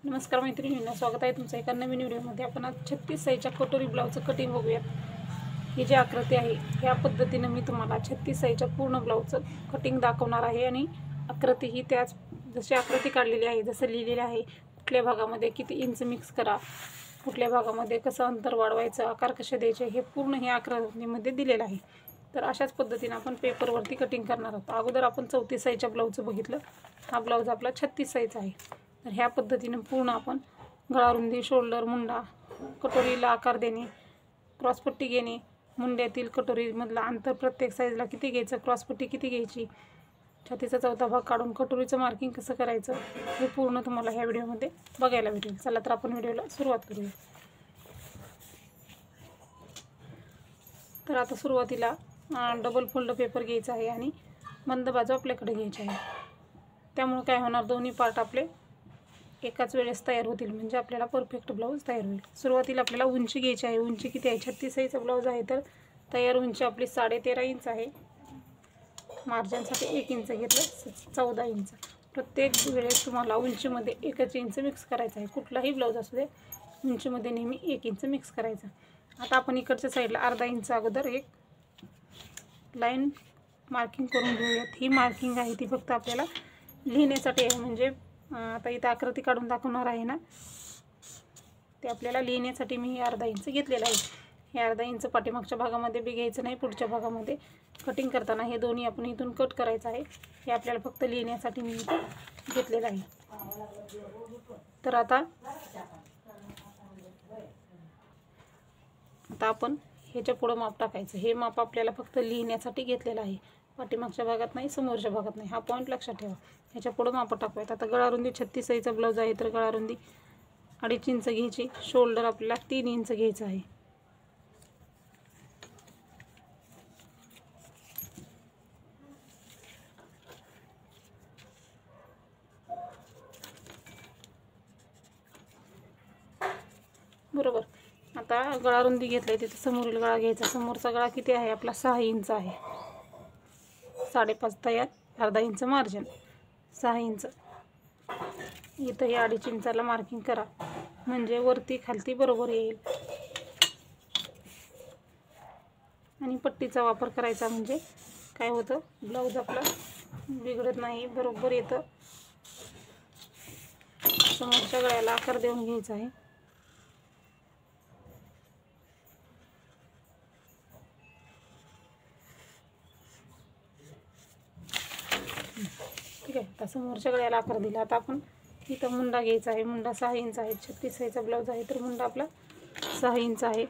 नमस्कार मैत्रिणींना, स्वागत आहे तुमचं एका नवीन व्हिडिओमध्ये। आपण आज 36 साईजच्या कटोरी ब्लाऊजचं कटिंग बघूयात। ही जी आकृती आहे ह्या पद्धतीने मी तुम्हाला 36 साईजच्या पूर्ण ब्लाऊजचं कटिंग दाखवणार आहे आणि आकृती ही त्याच जशी आकृती काढलेली आहे, जसं लिहिलेलं आहे, कुठल्या भागामध्ये किती इंच मिक्स करा, कुठल्या भागामध्ये कसं अंतर वाढवायचं, आकार कसे द्यायचे, हे पूर्ण ही आकृतीमध्ये दिलेलं आहे। तर अशाच पद्धतीने आपण पेपरवरती कटिंग करणार आहोत। अगोदर आपण 34 साईजच्या ब्लाऊजचं बघितलं। हा ब्लाऊज आपला 36 साईज आहे। तर ह्या पद्धतीने पूर्ण आपण गळा रुंदी, शोल्डर, मुंडा, कटोरीला आकार देणे, क्रॉसपट्टी घेणे, मुंड्यातील कटोरीमधला अंतर प्रत्येक साईजला किती घ्यायचं, क्रॉसपट्टी किती घ्यायची, छातीचा चौथा भाग काढून कटोरीचं मार्किंग कसं करायचं, हे पूर्ण तुम्हाला ह्या व्हिडिओमध्ये बघायला भेटेल। चला तर आपण व्हिडिओला सुरुवात करूया। तर आता सुरुवातीला डबल फोल्ड पेपर घ्यायचा आहे आणि बंद बाजू आपल्याकडे घ्यायची आहे। त्यामुळे काय होणार, दोन्ही पार्ट आपले एकाच वेळेस तयार होतील, म्हणजे आपल्याला परफेक्ट ब्लाऊज तयार होईल। सुरुवातीला आपल्याला उंची घ्यायची आहे। उंची किती आहे, 36 साईजचा ब्लाऊज आहे तर तयार उंची आपली 13.5 इंच आहे। मार्जिनसाठी 1 इंच घेतलं, 14 इंच। प्रत्येक वेळेस तुम्हाला उंचीमध्ये 1 इंच मिक्स करायचं आहे। कुठलाही ब्लाऊज असू दे, उंचीमध्ये नेहमी 1 इंच मिक्स करायचं। आता आपण इकडच्या साईडला अर्धा इंच अगोदर एक लाईन मार्किंग करून घेऊयात। ही मार्किंग आहे ती फक्त आपल्याला लिहिण्यासाठी आहे, म्हणजे आता इथं आकृती काढून दाखवणार आहे ना, ते आपल्याला लिहिण्यासाठी मी अर्धा इंच घेतलेला आहे। हे अर्धा इंच पाठीमागच्या भागामध्ये बी घ्यायचं नाही, पुढच्या भागामध्ये कटिंग करताना हे दोन्ही आपण इथून कट करायचं आहे। हे आपल्याला फक्त लिहिण्यासाठी मी इथं घेतलेलं आहे। तर आता आपण ह्याच्या पुढं माप टाकायचं। हे माप आपल्याला फक्त लिहिण्यासाठी घेतलेलं आहे, पाठीमागच्या भागात नाही, समोरच्या भागात नाही। हा पॉईंट लक्षात ठेवा। ह्याच्या पुढं माप टाकूयात। आता गळा रुंदी 36 साईजचा ब्लाऊज आहे तर गळा रुंदी 2.5 इंच घ्यायची। शोल्डर आपल्याला 3 इंच घ्यायचं आहे। बरोबर। आता गळा रुंदी घेतली, तिथे समोरील गळा घ्यायचा। समोरचा गळा किती आहे आपला, 6 इंच आहे। 5.5 तयार, अर्धा इंच मार्जिन, 6 इंच। इथं हे 2.5 इंचाला मार्किंग करा, म्हणजे वरती खालती बरोबर येईल। आणि पट्टीचा वापर करायचा, म्हणजे काय होतं, ब्लाऊज आपला बिघडत नाही, बरोबर येतं। समोरच्या गळ्याला आकार देऊन घ्यायचा आहे। ठीक आहे, आता समोरच्या गळ्याला आकार दिला। आता आपण इथं मुंडा घ्यायचा आहे। मुंडा 6 इंच आहे। 36 साईजचा ब्लाऊज आहे तर मुंडा आपला 6 इंच आहे।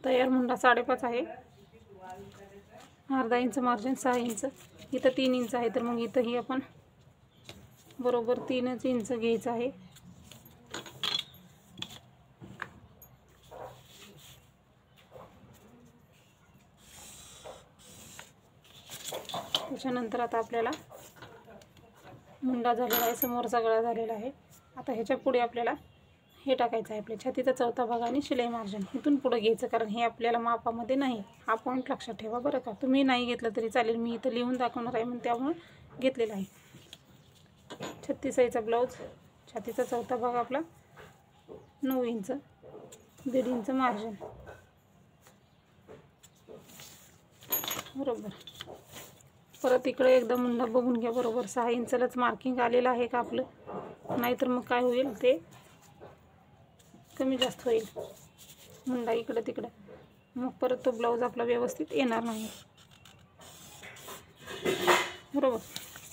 तयार मुंडा 5.5 आहे। अर्धा इंच मार्जिन, 6 इंच। इथं 3 इंच आहे तर मग इथंही आपण बरोबर 3 इंच घ्यायचं आहे। त्याच्यानंतर आता आपल्याला मुंडा झालेला आहे, समोरचा गळा झालेला आहे। आता ह्याच्या पुढे आपल्याला हे टाकायचं आहे, आपल्या छातीचा चौथा भाग आणि शिलाई मार्जिन इथून पुढे घ्यायचं, कारण हे आपल्याला मापामध्ये नाही। हा पॉईंट लक्षात ठेवा बरं का। तुम्ही नाही घेतलं तरी चालेल, मी इथं लिहून दाखवणार आहे म्हणून त्यामुळे घेतलेला आहे। 36 साईजचा ब्लाऊज, छातीचा चौथा भाग आपला 9 इंच, 1.5 इंच मार्जिन, बरोबर। परत इकडे एकदा मुंडा बघून घ्या, बरोबर 6 इंचलाच मार्किंग आलेलं आहे का आपलं, नाहीतर मग काय होईल, ते कमी जास्त होईल मुंडा इकडं तिकडं, मग परत तो ब्लाऊज आपला व्यवस्थित येणार नाही, बरोबर।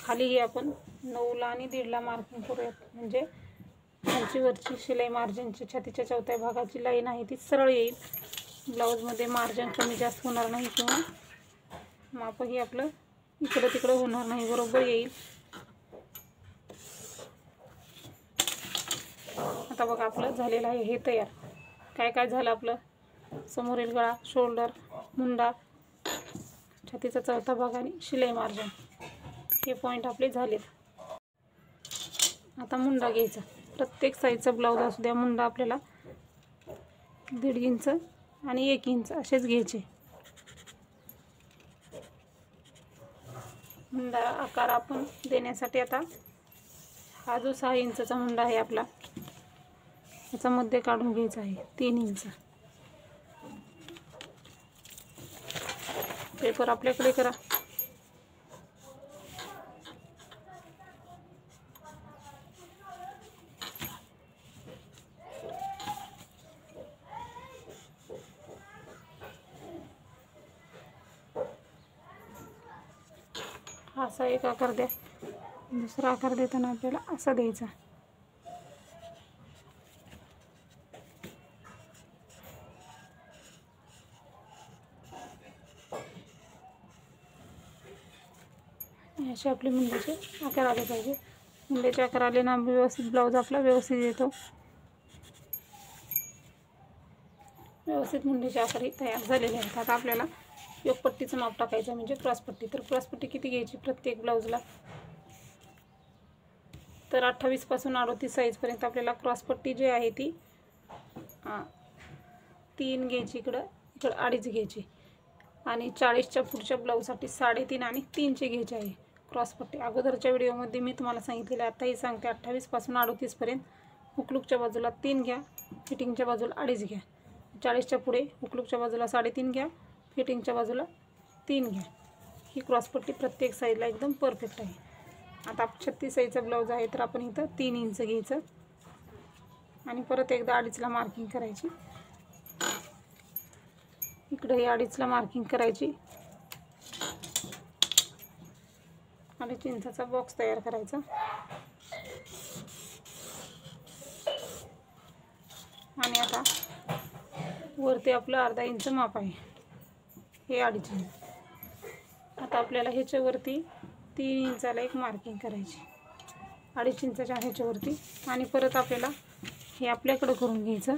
खालीही आपण 9ला आणि 1.5ला मार्किंग करूयात, म्हणजे खालची वरची शिलाई मार्जिनची छातीच्या चौथ्या भागाची लाईन आहे ती सरळ येईल। ब्लाऊजमध्ये मार्जिन कमी जास्त होणार नाही किंवा मापही आपलं इकडं तिकडं होणार नाही, बरोबर येईल। आता बघा आपलं झालेलं आहे हे तयार। काय काय झालं आपलं, समोरील गळा, शोल्डर, मुंडा, छातीचा चौथा भाग आणि शिलाई मार्जिन, हे पॉईंट आपले झालेत। आता मुंडा घ्यायचा। प्रत्येक साईजचा ब्लाऊज असू द्या, मुंडा आपल्याला 1.5 इंच आणि 1 इंच असेच घ्यायचे। मुंडा आकार आपण देण्यासाठी आता हा जो 6 इंचचा मुंडा आहे आपला, याचा मध्ये काढून घ्यायचा आहे 3 इंच. पेपर आपल्याकडे करा. असा एक आकार द्या. दुसरा आकार देताना आपल्याला असा द्यायचा. असे आपले मुंड्याचे आकार आले पाहिजे. मुंड्याचे आकार आले ना व्यवस्थित ब्लाऊज आपला व्यवस्थित येतो. व्यवस्थित मुंड्याचे आकारही तयार झालेले आहेत. आता आपल्याला योगपट्टीचं माप टाकायचं म्हणजे क्रॉसपट्टी. तर क्रॉसपट्टी किती घ्यायची प्रत्येक ब्लाऊजला, तर 28 पासून 38 साईजपर्यंत आपल्याला क्रॉसपट्टी जी आहे ती 3 घ्यायची, इकडं 2.5 घ्यायची. आणि 40च्या पुढच्या ब्लाऊजसाठी 3.5 आणि 3चे घ्यायचे आहे क्रॉसपट्टी. अगोदरच्या व्हिडिओमध्ये मी तुम्हाला सांगितलेलं आहे, आताही सांगते. 28 पासून 38 पर्यंत हुकलूकच्या बाजूला 3 घ्या, फिटिंगच्या बाजूला 2.5 घ्या. 40च्या पुढे हुकलूकच्या बाजूला 3.5 घ्या, फिटिंगच्या बाजूला 3 घ्या. ही क्रॉसपट्टी प्रत्येक साईडला एकदम परफेक्ट आहे. आता 36 साईजचा ब्लाऊज आहे, तर आपण इथं 3 इंच घ्यायचं आणि परत एकदा 2.5ला मार्किंग करायची. इकडे 2.5ला मार्किंग करायची. 2.5 इंचाचा बॉक्स तयार करायचा. आणि आता वरती आपलं 1/2 इंच माप आहे, हे 2.5 इंच. आता आपल्याला ह्याच्यावरती 3 इंचाला एक मार्किंग करायची 2.5 इंचाच्या ह्याच्यावरती. आणि परत आपल्याला हे आपल्याकडं करून घ्यायचं.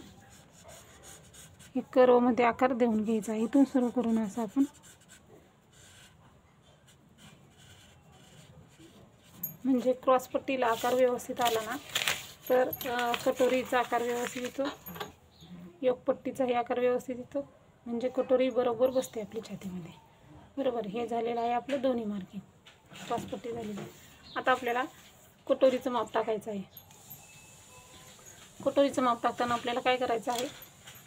एक कर्वमध्ये आकार देऊन घ्यायचा. इथून सुरू करून असं आपण म्हणजे क्रॉसपट्टीला आकार व्यवस्थित आला ना तर कटोरीचा आकार व्यवस्थित येतो, योगपट्टीचाही आकार व्यवस्थित येतो, म्हणजे कटोरी बरोबर बसते आपली छातीमध्ये. बरोबर. हे झालेलं आहे आपलं दोन्ही मार्किंग. क्रॉसपट्टी झालेली आहे. आता आपल्याला कटोरीचं माप टाकायचं आहे. कटोरीचं माप टाकताना आपल्याला काय करायचं आहे,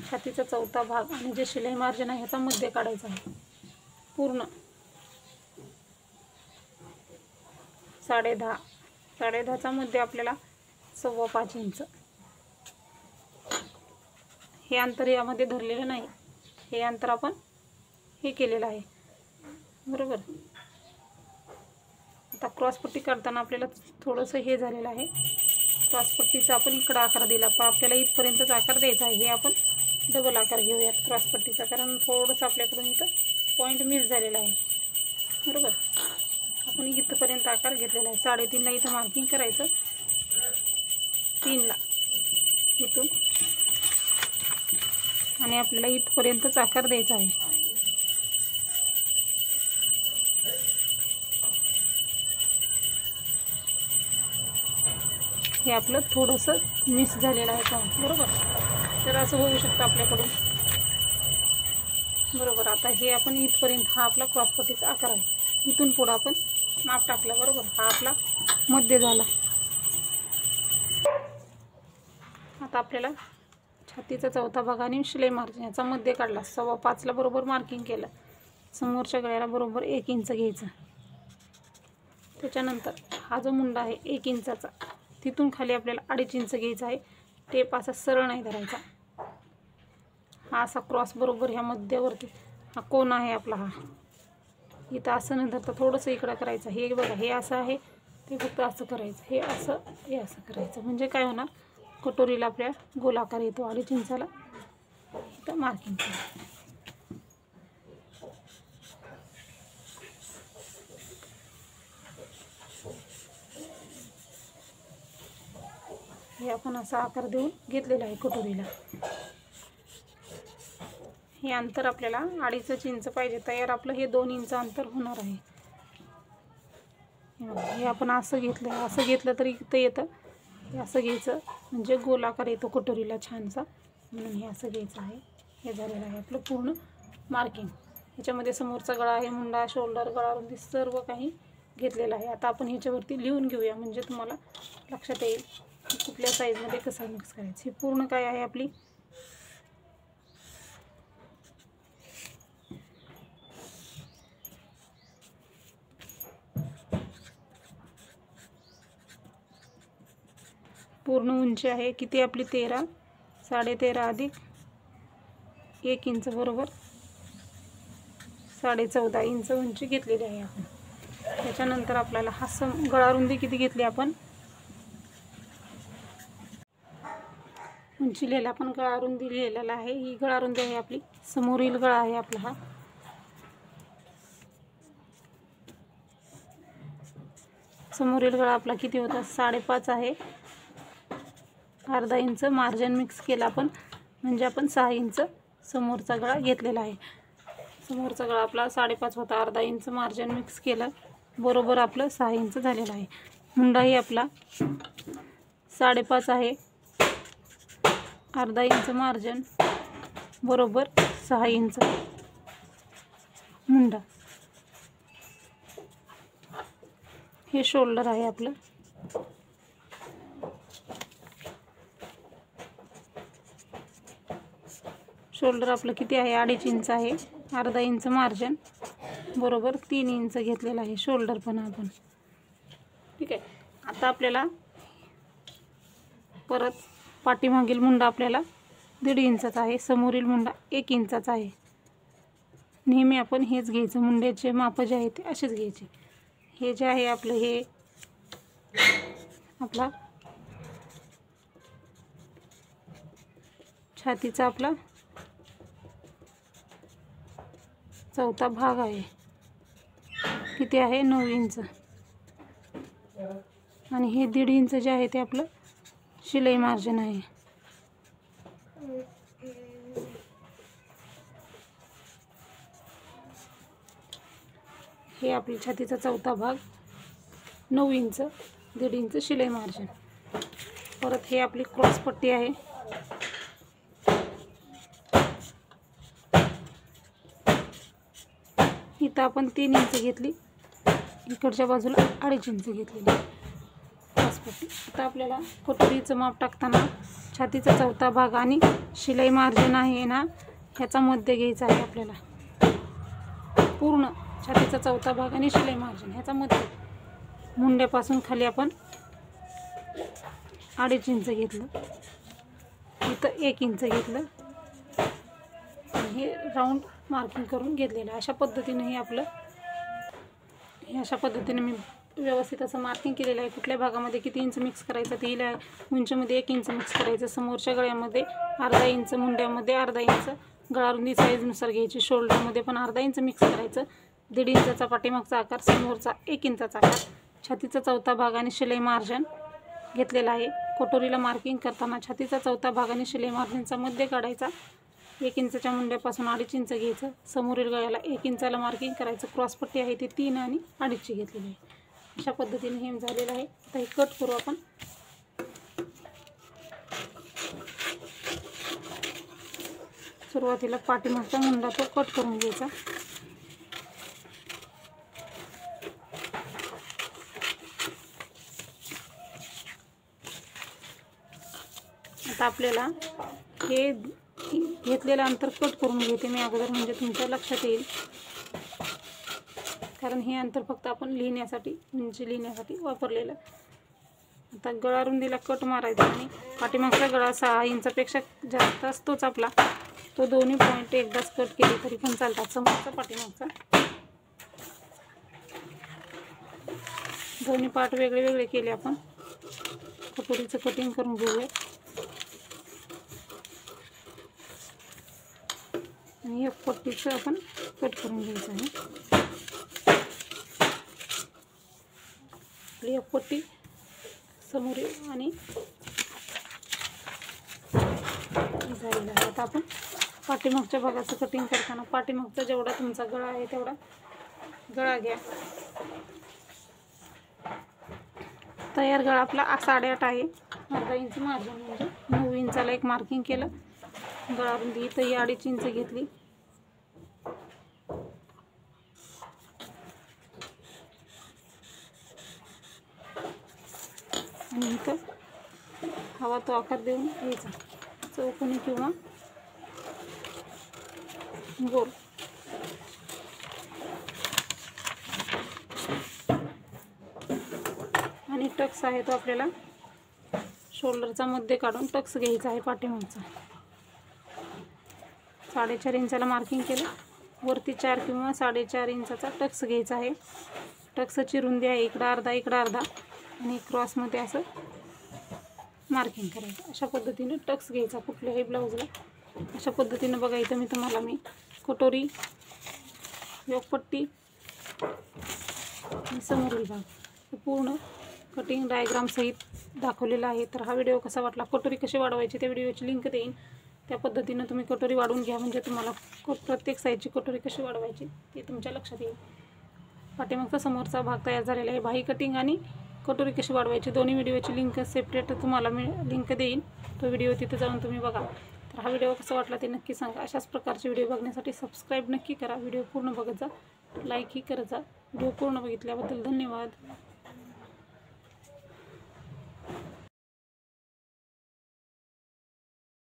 छातीचा चौथा भाग आणि जे शिलाई मार्जिन आहे ह्याचा मध्ये काढायचा आहे पूर्ण 10.5. 10.5चा मध्ये आपल्याला 5.25 इंच. हे अंतर यामध्ये धरलेलं नाही, हे अंतर आपण हे केलेलं आहे. बरोबर. आता क्रॉसपट्टी काढताना आपल्याला थोडंसं हे झालेलं आहे. क्रॉसपट्टीचा आपण इकडं आकार दिला, पण आपल्याला इथपर्यंतच आकार द्यायचा आहे. हे आपण डबल आकार घेऊयात क्रॉसपट्टीचा, कारण थोडंसं आपल्याकडून इथं पॉईंट मिस झालेला आहे. बरोबर. आपण इथपर्यंत आकार घेतलेला आहे. 3.5ला इथं मार्किंग करायचं, 3ला इथून, आणि आपल्याला इथपर्यंतच आकार द्यायचा आहे. हे आपलं थोडंसं मिस झालेलं आहे पॉईंट. बरोबर. तर असं होऊ शकतं आपल्याकडून. बरोबर. आता हे आपण इथपर्यंत हा आपला क्रॉसपट्टीचा आकार आहे. इथून पुढं आपण माप टाकलं. बरोबर. हा आपला मध्ये झाला. आता आपल्याला छातीचा चौथा भाग आणि शिलाई मार्जिन याचा मध्ये काढला. 5.25ला बरोबर मार्किंग केलं. समोरच्या गळ्याला बरोबर 1 इंच घ्यायचं. त्याच्यानंतर हा जो मुंडा आहे 1 इंचाचा, तिथून खाली आपल्याला 2.5 इंच घ्यायचा आहे. टेप असा सरळ नाही धरायचा. हा असा क्रॉस बरोबर ह्या मध्यावरती हा कोण आहे आपला, हा इथं असं न धरता थोडंसं इकडं करायचं. हे बघा, हे असं आहे, ते फक्त असं करायचं. हे असं करायचं. म्हणजे काय होणार, कटोरीला आपल्या गोलाकार येतो. 2.5 इंचाला इथं मार्किंग करायचं. हे आपण असा आकार देऊन घेतलेला आहे कटोरीला. हे अंतर आपल्याला 2.5 इंच पाहिजे तयार. आपलं हे 2 इंच अंतर होणार आहे. हे आपण असं घेतलं तरी इथं येतं. हे असं घ्यायचं म्हणजे गोलाकार येतो कटोरीला छानसा, म्हणून हे असं घ्यायचं आहे. हे झालेलं आहे आपलं पूर्ण मार्किंग. ह्याच्यामध्ये समोरचा गळा आहे, मुंडा, शोल्डर, गळारुंदी सर्व काही घेतलेला आहे. आता आपण ह्याच्यावरती लिहून घेऊया म्हणजे तुम्हाला लक्षात येईल कुठल्या साईजमध्ये कसं मिक्स करायचं. ही पूर्ण काय आहे आपली पूर्ण उंची आहे. किती आपली 13, 13.5 अधिक 1 इंच बरोबर 14.5 इंच उंची घेतलेली आहे आपण. त्याच्यानंतर आपल्याला हा गळा रुंदी किती घेतली आपण उंची लिहिला आपण गळा रुंदी लिहिलेला आहे. ही गळा रुंदी आहे आपली, समोरील गळा आहे आपला हा. समोरील गळा आपला किती होता 5.5 आहे. अर्धा इंच मार्जिन मिक्स केला आपण म्हणजे आपण 6 इंच समोरचा गळा घेतलेला आहे. समोरचा गळा आपला 5.5 होता, अर्धा इंच मार्जिन मिक्स केलं बरोबर आपलं 6 इंच झालेला आहे. मुंडाही आपला 5.5 आहे, अर्धा इंच मार्जिन बरोबर 6 इंच मुंडा. हे शोल्डर आहे आपलं. शोल्डर आपलं किती आहे 2.5 इंच आहे, अर्धा इंच मार्जिन बरोबर 3 इंच घेतलेला आहे शोल्डर पण आपण. ठीक आहे. आता आपल्याला परत पाठीमागील मुंडा आपल्याला 1.5 इंचाचा आहे, समोरील मुंडा 1 इंचाचा आहे. नेहमी आपण हेच घ्यायचं, मुंड्याचे माप जे आहे ते असेच घ्यायचे. हे जे आहे आपलं हे आपला छातीचा आपला चौथा भाग आहे. किती आहे 9 इंच आणि हे 1.5 इंच जे आहे ते आपलं शिलाई मार्जिन आहे. हे आपली छातीचा चौथा भाग 9 इंच 1.5 इंच शिलाई मार्जिन. परत हे आपली क्रॉस पट्टी आहे. इथं आपण 3 इंच घेतली, इकडच्या बाजूला 2.5 इंच घेतलेली क्रॉस पट्टी. आता आपल्याला कटोरीचं माप टाकताना छातीचा चौथा भाग आणि शिलाई मार्जिन आहे ना ह्याचा मध्य घ्यायचा आहे आपल्याला. पूर्ण छातीचा चौथा भाग आणि शिलाई मार्जिन ह्याचा मध्य. मुंड्यापासून खाली आपण 2.5 इंच घेतलं, इथं 1 इंच घेतलं आणि हे राऊंड मार्किंग करून घेतलेलं. अशा पद्धतीने हे आपलं अशा पद्धतीने मी व्यवस्थित असं मार्किंग केलेलं आहे. कुठल्या भागामध्ये किती इंच मिक्स करायचं ते लिहिलं आहे. उंचीमध्ये 1 इंच मिक्स करायचं, समोरच्या गळ्यामध्ये अर्धा इंच, मुंड्यामध्ये अर्धा इंच, गळारुंदी साईजनुसार घ्यायची. शोल्डरमध्ये पण अर्धा इंच मिक्स करायचं. 1.5 इंचाचा पाठीमागचा आकार, समोरचा 1 इंचाचा आकार, छातीचा चौथा भाग आणि शिलाई मार्जिन घेतलेला आहे. कटोरीला मार्किंग करताना छातीचा चौथा भाग आणि शिलाई मार्जिनचा मध्य काढायचा. 1 इंचच्या मुंड्यापासून 2.5 इंच घ्यायचं. समोरील गळ्याला 1 इंचाला मार्किंग करायचं. क्रॉस पट्टी आहे ती 3 आणि 2.5 घेतलेली आहे. अशा पद्धतीने हे झालेलं आहे. आता हे कट करू आपण. सुरुवातीला पाठीमागचा मुंडा तो कट करून घ्यायचा. आता आपल्याला हे घेतलेलं अंतर कट करून घेते मी अगोदर म्हणजे तुमच्या लक्षात येईल. कारण हे अंतर फक्त आपण लिहिण्यासाठी उंची लिहिण्यासाठी वापरलेलं. आता गळा रुंदीला कट मारायचा आणि पाठीमागचा गळा 6 इंचापेक्षा जास्त असतोच आपला, तो दोन्ही पॉईंट एकदाच कट केले तरी पण चालतात. समोरचा पाठीमागचा दोन्ही पार्ट वेगळे वेगळे केले आपण. कटोरीचं कटिंग करून घेऊया आणि एक पट्टीचं आपण कट करून घ्यायचं आहे. आपली एक पट्टी समोरील आणि झालेलं आहे. आता आपण पाठीमागच्या भागाचं कटिंग करताना पाठीमागचा जेवढा तुमचा गळा आहे तेवढा गळा घ्या. तयार गळा आपला 8.5 आहे. अर्धा इंच मार्जिन म्हणजे 9 इंचाला एक मार्किंग केलं. गळा रुंदी इथं 2.5 इंच घेतली. इथं हवा तो आकार देऊन घ्यायचा, चौकोनी किंवा गोल. आणि टक्स आहे तो आपल्याला शोल्डरचा मध्ये काढून टक्स घ्यायचा आहे पाठीमागचा. 4.5 इंचाला मार्किंग केलं, वरती 4 किंवा 4.5 इंचाचा टक्स घ्यायचा आहे. टक्सची रुंदी आहे इकडं अर्धा इकडं अर्धा आणि क्रॉसमध्ये असं मार्किंग करायचं. अशा पद्धतीने टक्स घ्यायचा कुठल्याही ब्लाऊजला. अशा पद्धतीने बघा इथं मी कटोरी, योगपट्टी आणि समोरील भाग पूर्ण कटिंग डायग्राम सहित दाखवलेला आहे. तर हा व्हिडिओ कसा वाटला, कटोरी कशी वाढवायची त्या व्हिडिओची लिंक देईन. त्या पद्धतीनं तुम्ही कटोरी वाढवून घ्या, म्हणजे तुम्हाला प्रत्येक साईजची कटोरी कशी वाढवायची ते तुमच्या लक्षात येईल. पाठीमागचा समोरचा भाग तयार झालेला आहे. बाही कटिंग आणि कटोरी कशी वाढवायची दोन्ही व्हिडिओची लिंक सेपरेट तुम्हाला लिंक देईन. तो व्हिडिओ तिथे जाऊन तुम्ही बघा. तर हा व्हिडिओ कसा वाटला ते नक्की सांगा. अशाच प्रकारचे व्हिडिओ बघण्यासाठी सबस्क्राईब नक्की करा. व्हिडिओ पूर्ण बघत जा, लाईकही करत जा. व्हिडिओ पूर्ण बघितल्याबद्दल धन्यवाद.